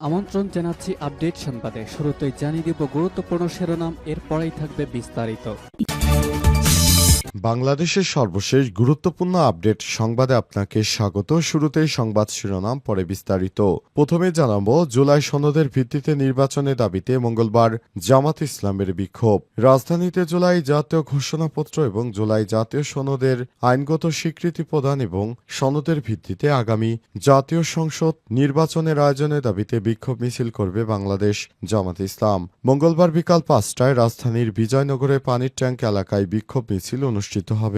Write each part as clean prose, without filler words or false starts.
আমন্ত্রণ জানাচ্ছি আপডেট সংবাদে। শুরুতেই জানিয়ে দিব গুরুত্বপূর্ণ শিরোনাম, এরপরেই থাকবে বিস্তারিত। বাংলাদেশের সর্বশেষ গুরুত্বপূর্ণ আপডেট সংবাদে আপনাকে স্বাগত। শুরুতেই সংবাদ শিরোনাম, পরে বিস্তারিত। প্রথমে জানাবো, জুলাই সনদের ভিত্তিতে নির্বাচনের দাবিতে মঙ্গলবার জামাত ইসলামের বিক্ষোভ। রাজধানীতে জুলাই জাতীয় ঘোষণাপত্র এবং জুলাই জাতীয় সনদের আইনগত স্বীকৃতি প্রদান এবং সনদের ভিত্তিতে আগামী জাতীয় সংসদ নির্বাচনের আয়োজনের দাবিতে বিক্ষোভ মিছিল করবে বাংলাদেশ জামাত ইসলাম। মঙ্গলবার বিকাল 5টায় রাজধানীর বিজয়নগরে পানির ট্যাঙ্ক এলাকায় বিক্ষোভ মিছিল অনুষ্ঠিত হবে।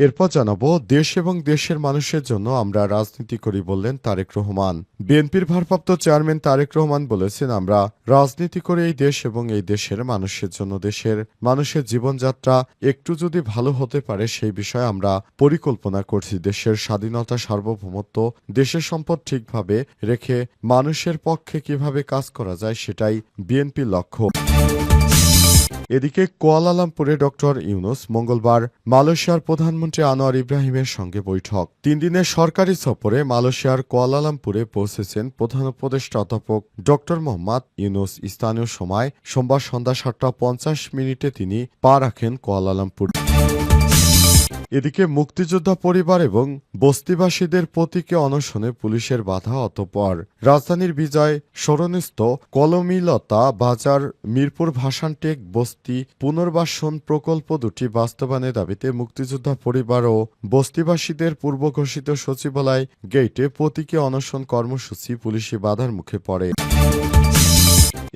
এরপর জানাবো, দেশ এবং দেশের মানুষের জন্য আমরা রাজনীতি করি বললেন তারেক রহমান। বিএনপির ভারপ্রাপ্ত চেয়ারম্যান তারেক রহমান বলেছেন, আমরা রাজনীতি করে এই দেশ এবং এই দেশের মানুষের জন্য। দেশের মানুষের জীবনযাত্রা একটু যদি ভালো হতে পারে সেই বিষয়ে আমরা পরিকল্পনা করছি। দেশের স্বাধীনতা, সার্বভৌমত্ব, দেশের সম্পদ ঠিকভাবে রেখে মানুষের পক্ষে কিভাবে কাজ করা যায় সেটাই বিএনপির লক্ষ্য। এদিকে কুয়ালালামপুরে ডক্টর ইউনূস মঙ্গলবার মালয়েশিয়ার প্রধানমন্ত্রী আনোয়ার ইব্রাহিমের সঙ্গে বৈঠক। 3 দিনের সরকারি সফরে মালয়েশিয়ার কুয়ালালামপুরে পৌঁছেছেন প্রধান উপদেষ্টা অধ্যাপক ডক্টর মোহাম্মদ ইউনূস। স্থানীয় সময় সোমবার সন্ধ্যা 7:50 তিনি পা রাখেন কুয়ালালামপুর। এদিকে মুক্তিযোদ্ধা পরিবার এবং বস্তিবাসীদের প্রতীকে অনশনে পুলিশের বাধা। অতঃপর রাজধানীর বিজয় সরণস্থ কলমিলতা বাজার মিরপুর ভাসানটেক বস্তি পুনর্বাসন প্রকল্প দুটি বাস্তবায়নের দাবিতে মুক্তিযোদ্ধা পরিবার ও বস্তিবাসীদের পূর্ব ঘোষিত সচিবালয় গেইটে প্রতীকে অনশন কর্মসূচি পুলিশি বাধার মুখে পড়ে।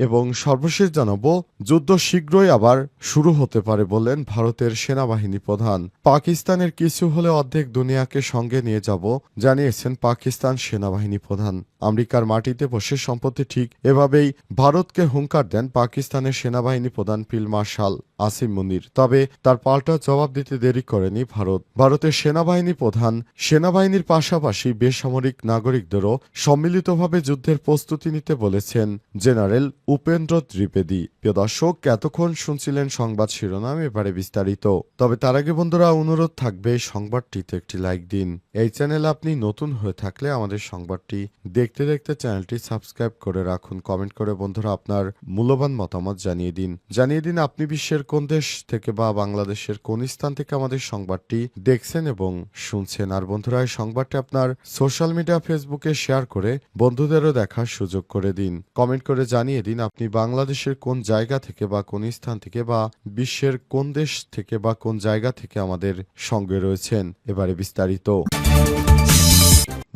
এবং সর্বশেষ জানাবো, যুদ্ধ শীঘ্রই আবার শুরু হতে পারে বললেন ভারতের সেনাবাহিনী প্রধান। পাকিস্তানের কিছু হলে অর্ধেক দুনিয়াকে সঙ্গে নিয়ে যাব জানিয়েছেন পাকিস্তান সেনাবাহিনী প্রধান। আমেরিকার মাটিতে বসে সম্প্রতি ঠিক এভাবেই ভারতকে হুঙ্কার দেন পাকিস্তানের সেনাবাহিনী প্রধান ফিল্ড মার্শাল আসিম মুনির। তবে তার পাল্টা জবাব দিতে দেরি করেনি ভারত। ভারতের সেনাবাহিনী প্রধান সেনাবাহিনীর পাশাপাশি বেসামরিক নাগরিকদেরও সম্মিলিতভাবে যুদ্ধের প্রস্তুতি নিতে বলেছেন জেনারেল উপেন্দ্র ত্রিবেদী। প্রিয় দর্শক, এতক্ষণ শুনছিলেন সংবাদ শিরোনাম, এবারে বিস্তারিত। তবে তার আগে বন্ধুরা, অনুরোধ থাকবে সংবাদটিতে একটি লাইক দিন। এই চ্যানেলে আপনি নতুন হয়ে থাকলে আমাদের সংবাদটি দেখতে দেখতে চ্যানেলটি সাবস্ক্রাইব করে রাখুন। কমেন্ট করে বন্ধুরা আপনার মূল্যবান মতামত জানিয়ে দিন আপনি বিশ্বের কোন দেশ থেকে বা বাংলাদেশের কোন স্থান থেকে আমাদের সংবাদটি দেখছেন এবং শুনছেন। আর বন্ধুরা, এই সংবাদটি আপনার সোশ্যাল মিডিয়া ফেসবুকে শেয়ার করে বন্ধুদেরও দেখার সুযোগ করে দিন। কমেন্ট করে জানিয়ে দিন আপনি বাংলাদেশের কোন জায়গা থেকে বা কোন স্থান থেকে বা বিশ্বের কোন দেশ থেকে বা কোন জায়গা থেকে আমাদের সঙ্গে রয়েছেন। এবারে বিস্তারিত।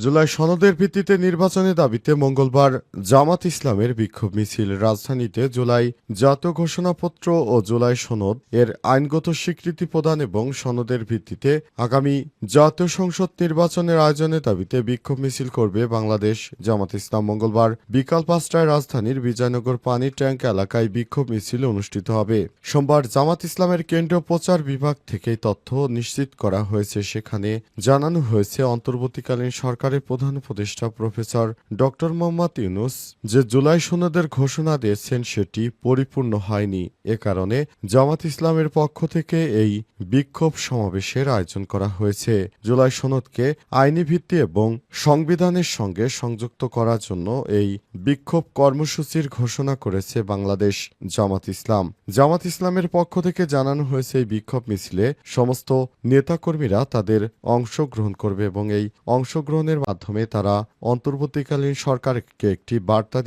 জুলাই সনদের ভিত্তিতে নির্বাচনের দাবিতে মঙ্গলবার জামাত ইসলামের বিক্ষোভ মিছিল। রাজধানীতে জুলাই জাতীয় ঘোষণাপত্র ও জুলাই সনদ এর আইনগত স্বীকৃতি প্রদান এবং সনদের ভিত্তিতে আগামী জাতীয় সংসদ নির্বাচনের আয়োজনের দাবিতে বিক্ষোভ মিছিল করবে বাংলাদেশ জামাত ইসলাম। মঙ্গলবার বিকাল 5টায় রাজধানীর বিজয়নগর পানির ট্যাঙ্ক এলাকায় বিক্ষোভ মিছিল অনুষ্ঠিত হবে। সোমবার জামাত ইসলামের কেন্দ্রীয় প্রচার বিভাগ থেকে তথ্য নিশ্চিত করা হয়েছে। সেখানে জানানো হয়েছে, অন্তর্বর্তীকালীন সরকারের প্রধান উপদেষ্টা প্রফেসর ডক্টর মোহাম্মদ ইউনূস যে জুলাই সনদের ঘোষণা দিয়েছেন সেটি পরিপূর্ণ হয়নি। এ কারণে জামাত ইসলামের পক্ষ থেকে এই বিক্ষোভ সমাবেশের আয়োজন করা হয়েছে। জুলাই সনদকে আইনি ভিত্তি এবং সংবিধানের সঙ্গে সংযুক্ত করার জন্য এই বিক্ষোভ কর্মসূচির ঘোষণা করেছে বাংলাদেশ জামাত ইসলাম। জামাত ইসলামের পক্ষ থেকে জানানো হয়েছে, এই বিক্ষোভ মিছিলে সমস্ত নেতাকর্মীরা তাদের অংশগ্রহণ করবে এবং এই অংশগ্রহণের মাধ্যমে তারা অন্তর্বর্তীকালীন সরকারকে একটি বার্তা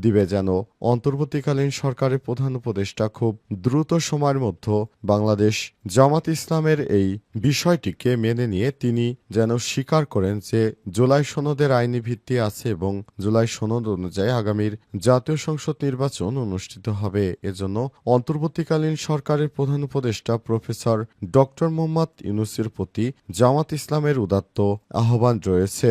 দিবে যেন অন্তর্বর্তীকালীন সরকারের প্রধান উপদেষ্টা খুব দ্রুত সময়ের মধ্যে বাংলাদেশ জামাত ইসলামের এই বিষয়টিকে মেনে নিয়ে তিনি যেন স্বীকার করেন যে জুলাই সনদের আইনি ভিত্তি আছে এবং জুলাই সনদ অনুযায়ী আগামীর জাতীয় সংসদ নির্বাচন অনুষ্ঠিত হবে। এজন্য অন্তর্বর্তীকালীন সরকারের প্রধান উপদেষ্টা প্রফেসর ডক্টর মোহাম্মদ ইউনূসের প্রতি জামাত ইসলামের উদাত্ত আহ্বান রয়েছে।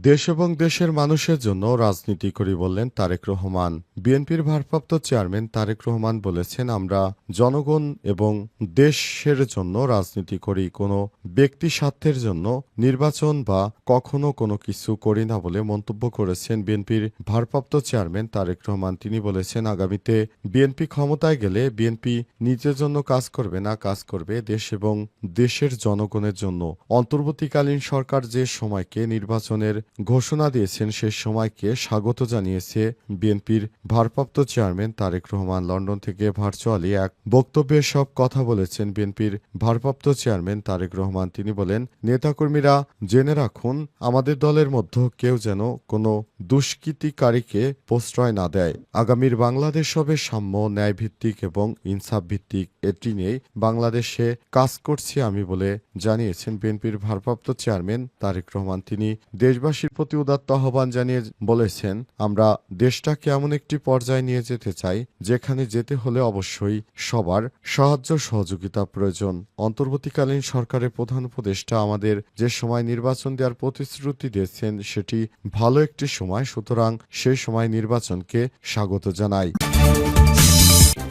দেশ এবং দেশের মানুষের জন্য রাজনীতি করি বললেন তারেক রহমান। বিএনপির ভারপ্রাপ্ত চেয়ারম্যান তারেক রহমান বলেছেন, আমরা জনগণ এবং দেশের জন্য রাজনীতি করি, কোনো ব্যক্তি স্বার্থের জন্য নির্বাচন বা কখনো কোনো কিছু করি না বলে মন্তব্য করেছেন বিএনপির ভারপ্রাপ্ত চেয়ারম্যান তারেক রহমান। তিনি বলেছেন, আগামীতে বিএনপি ক্ষমতায় গেলে বিএনপি নিজের জন্য কাজ করবে না, কাজ করবে দেশ এবং দেশের জনগণের জন্য। অন্তর্বর্তীকালীন সরকার যে সময়কে নির্বাচনের ঘোষণা দিয়েছেন সেই সময়কে স্বাগত জানিয়েছে বিএনপির ভারপ্রাপ্ত চেয়ারম্যান তারেক রহমান। লন্ডন থেকে ভার্চুয়ালি এক বক্তব্যে সব কথা বলেছেন বিএনপির ভারপ্রাপ্ত চেয়ারম্যান তারেক রহমান। তিনি বলেন, নেতাকর্মীরা জেনে রাখুন, আমাদের দলের মধ্যে কেউ যেন কোনো দুষ্কৃতিকারীকে প্রশ্রয় না দেয়। আগামীর বাংলাদেশ হবে সাম্য, ন্যায়ভিত্তিক এবং ইনসাফ ভিত্তিক। এটি নিয়েই বাংলাদেশে কাজ করছি আমি বলে জানিয়েছেন বিএনপির ভারপ্রাপ্ত চেয়ারম্যান তারেক রহমান। তিনি দেশবাসীর প্রতি উদাত্ত আহ্বান জানিয়ে বলেছেন, আমরা দেশটাকে এমন একটি পর্যায়ে নিয়ে যেতে চাই যেখানে যেতে হলে অবশ্যই সবার সাহায্য সহযোগিতা প্রয়োজন। অন্তর্বর্তীকালীন সরকারের প্রধান উপদেষ্টা আমাদের যে সময় নির্বাচন দেওয়ার প্রতিশ্রুতি দিয়েছেন সেটি ভালো একটি সময়, সুতরাং সেই সময় নির্বাচনকে স্বাগত জানাই।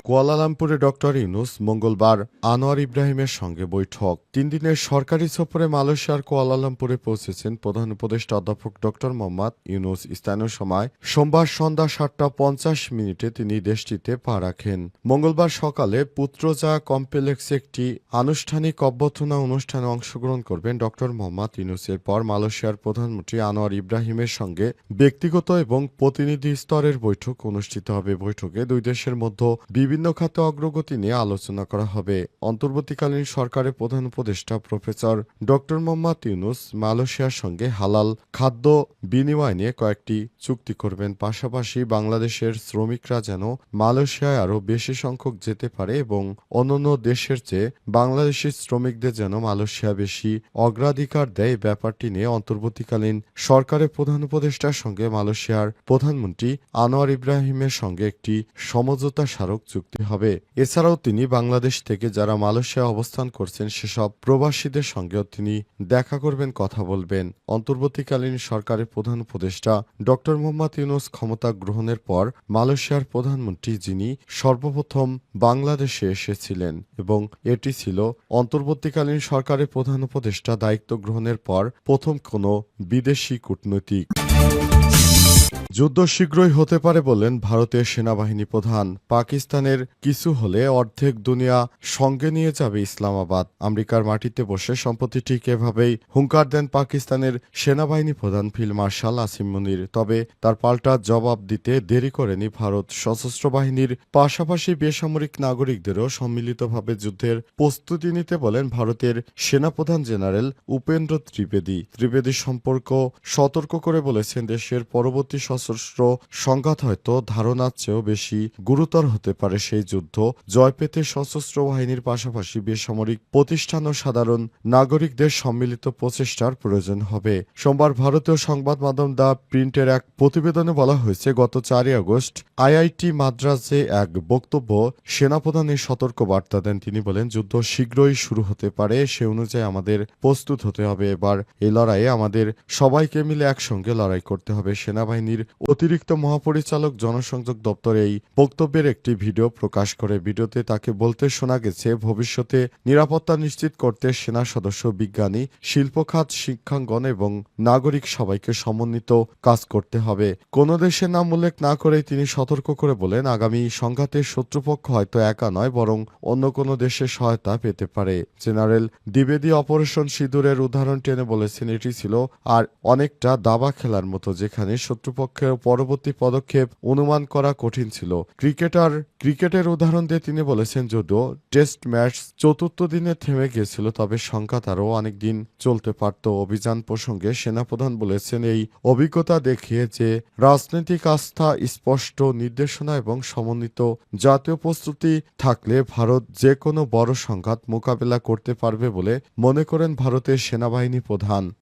কুয়ালালামপুরে ডক্টর ইউনূস মঙ্গলবার আনোয়ার ইব্রাহিমের সঙ্গে বৈঠক। 3 দিনের সরকারি সফরে মালয়েশিয়ার কুয়ালালামপুরে পৌঁছেছেন প্রধান উপদেষ্টা অধ্যাপক ডক্টর মোহাম্মদ ইউনূস। স্থানীয় সময় সোমবার সন্ধ্যা 7:50 তিনি দেশটিতে পা রাখেন। মঙ্গলবার সকালে পুত্রজা কমপ্লেক্সে একটি আনুষ্ঠানিক অভ্যর্থনা অনুষ্ঠানে অংশগ্রহণ করবেন ডক্টর মোহাম্মদ ইউনূস। এরপর মালয়েশিয়ার প্রধানমন্ত্রী আনোয়ার ইব্রাহিমের সঙ্গে ব্যক্তিগত এবং প্রতিনিধি স্তরের বৈঠক অনুষ্ঠিত হবে। বৈঠকে দুই দেশের মধ্যে বিভিন্ন খাতে অগ্রগতি নিয়ে আলোচনা করা হবে। অন্তর্বর্তীকালীন সরকারের প্রধান উপদেষ্টা প্রফেসর ডক্টর মোহাম্মদ ইউনূস মালয়েশিয়ার সঙ্গে হালাল খাদ্য বিনিময় নিয়ে কয়েকটি চুক্তি করবেন। পাশাপাশি বাংলাদেশের শ্রমিকরা যেন মালয়েশিয়ায় আরও বেশি সংখ্যক যেতে পারে এবং অন্যান্য দেশের চেয়ে বাংলাদেশি শ্রমিকদের যেন মালয়েশিয়া বেশি অগ্রাধিকার দেয়, ব্যাপারটি নিয়ে অন্তর্বর্তীকালীন সরকারের প্রধান উপদেষ্টার সঙ্গে মালয়েশিয়ার প্রধানমন্ত্রী আনোয়ার ইব্রাহিমের সঙ্গে একটি সমঝোতা স্মারক চুক্তি হবে। এছাড়াও তিনি বাংলাদেশ থেকে যারা মালয়েশিয়ায় অবস্থান করছেন সেসব প্রবাসীদের সঙ্গেও তিনি দেখা করবেন, কথা বলবেন। অন্তর্বর্তীকালীন সরকারের প্রধান উপদেষ্টা ডক্টর মোহাম্মদ ইউনূস ক্ষমতা গ্রহণের পর মালয়েশিয়ার প্রধানমন্ত্রী, যিনি সর্বপ্রথম বাংলাদেশে এসেছিলেন এবং এটি ছিল অন্তর্বর্তীকালীন সরকারের প্রধান উপদেষ্টা দায়িত্ব গ্রহণের পর প্রথম কোনো বিদেশি কূটনৈতিক। যুদ্ধ শীঘ্রই হতে পারে বললেন ভারতের সেনাবাহিনী প্রধান। পাকিস্তানের কিছু হলে অর্ধেক দুনিয়া সঙ্গে নিয়ে যাবে ইসলামাবাদ। আমেরিকার মাটিতে বসে সম্প্রতি ঠিক এভাবেই হুঙ্কার দেন পাকিস্তানের সেনাবাহিনী প্রধান ফিল্ড মার্শাল আসিম মুনির। তবে তার পাল্টা জবাব দিতে দেরি করেনি ভারত। সশস্ত্র বাহিনীর পাশাপাশি বেসামরিক নাগরিকদেরও সম্মিলিতভাবে যুদ্ধের প্রস্তুতি নিতে বলেন ভারতের সেনাপ্রধান জেনারেল উপেন্দ্র ত্রিবেদী। ত্রিবেদী সম্পর্ক সতর্ক করে বলেছেন, দেশের পরবর্তী সশস্ত্র সংঘাত হয়তো ধারণার চেয়েও বেশি গুরুতর হতে পারে। সেই যুদ্ধ জয় পেতে সশস্ত্র বাহিনীর পাশাপাশি বেসামরিক প্রতিষ্ঠান ও সাধারণ নাগরিকদের সম্মিলিত প্রচেষ্টার প্রয়োজন হবে। সোমবার ভারতীয় সংবাদ মাধ্যম দ্য প্রিন্টের এক প্রতিবেদনে বলা হয়েছে, গত 4 আগস্ট আইআইটি মাদ্রাজে এক বক্তব্য সেনাপ্রধান এই সতর্ক বার্তা দেন। তিনি বলেন, যুদ্ধ শীঘ্রই শুরু হতে পারে, সে অনুযায়ী আমাদের প্রস্তুত হতে হবে। এবার এই লড়াইয়ে আমাদের সবাইকে মিলে একসঙ্গে লড়াই করতে হবে। সেনাবাহিনীর অতিরিক্ত মহাপরিচালক জনসংযোগ দপ্তর এই বক্তব্যের একটি ভিডিও প্রকাশ করে। ভিডিওতে তাকে বলতে শোনা গেছে, ভবিষ্যতে নিরাপত্তা নিশ্চিত করতে সেনা সদস্য, বিজ্ঞানী, শিল্পখাত, শিক্ষাঙ্গন এবং নাগরিক সবাইকে সমন্বিত কাজ করতে হবে। কোন দেশের নাম উল্লেখ না করেই তিনি সতর্ক করে বলেন, আগামী সংঘাতের শত্রুপক্ষ হয়তো একা নয়, বরং অন্য কোনো দেশের সহায়তা পেতে পারে। জেনারেল দ্বিবেদী অপারেশন সিঁদুরের উদাহরণ টেনে বলেছেন, এটি ছিল আর অনেকটা দাবা খেলার মতো, যেখানে শত্রুপক্ষের পরবর্তী পদক্ষেপ অনুমান করা কঠিন ছিল। ক্রিকেটের উদাহরণ দিয়ে তিনি বলেছেন, যদিও টেস্ট ম্যাচ চতুর্থ দিনে থেমে গিয়েছিল, তবে সংঘাত আরও অনেক দিন চলতে পারত। অভিযান প্রসঙ্গে সেনাপ্রধান বলেছেন, এই অভিজ্ঞতা দেখিয়ে যে রাজনৈতিক আস্থা, স্পষ্ট নির্দেশনা এবং সমন্বিত জাতীয় প্রস্তুতি থাকলে ভারত যে কোনো বড় সংঘাত মোকাবেলা করতে পারবে বলে মনে করেন ভারতের সেনাবাহিনী প্রধান।